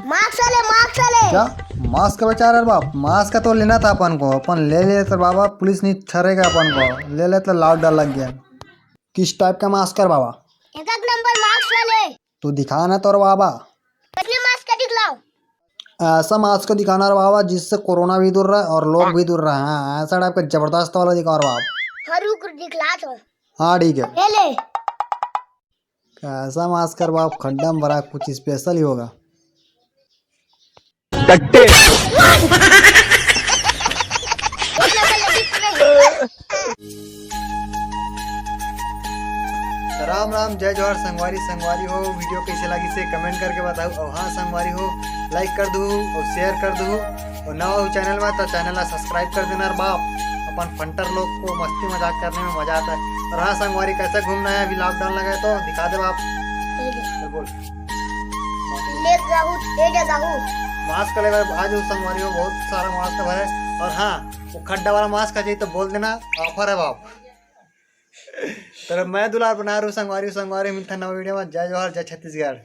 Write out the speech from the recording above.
क्या मास्क का बेचारा बाप, मास्क का तो लेना था अपन को, अपन ले ले तो बाबा पुलिस नहीं छड़ेगा अपन को, ले ले तो लाउड डर लग गया। किस टाइप का मास्क कर बाबा? एक नंबर मास्क वाले। तू दिखा ना तो बाबा। कितने मास्क का दिखलाओ? ऐसा मास्क को दिखाना रे बाबा जिससे कोरोना भी दूर रहे और लोग भी दूर रहे। हाँ ऐसा टाइप का जबरदस्त वाला दिखा रे बाप। हाँ रुक दिखला तो। हाँ ठीक है। ले ले। ऐसा मास्क कर बाप, खड्डा में भरा, कुछ स्पेशल ही होगा। राम राम जय जोहर संगवारी संगवारी हो। वीडियो कैसे लगी से कमेंट करके बताओ। और हाँ संगवारी हो लाइक कर दू और शेयर कर दू और ना हो चैनल में तो चैनल ला सब्सक्राइब कर देना बाप। अपन फंटर लोग को मस्ती मजाक करने में मजा आता है। और हाँ संगवारी कैसे घूमना है, अभी लॉकडाउन लगा है तो दिखा दे बाप। बोल मास्क लगा आज संगवारी हो, बहुत सारा मास्क भरे। और हाँ वो खड्डा वाला मास्क चाहिए तो बोल देना, ऑफर है बाप। तो मैं दुलार बना रहा हूँ संगवारी मिलता नवा वीडियो में। जय जोहर जय छत्तीसगढ़।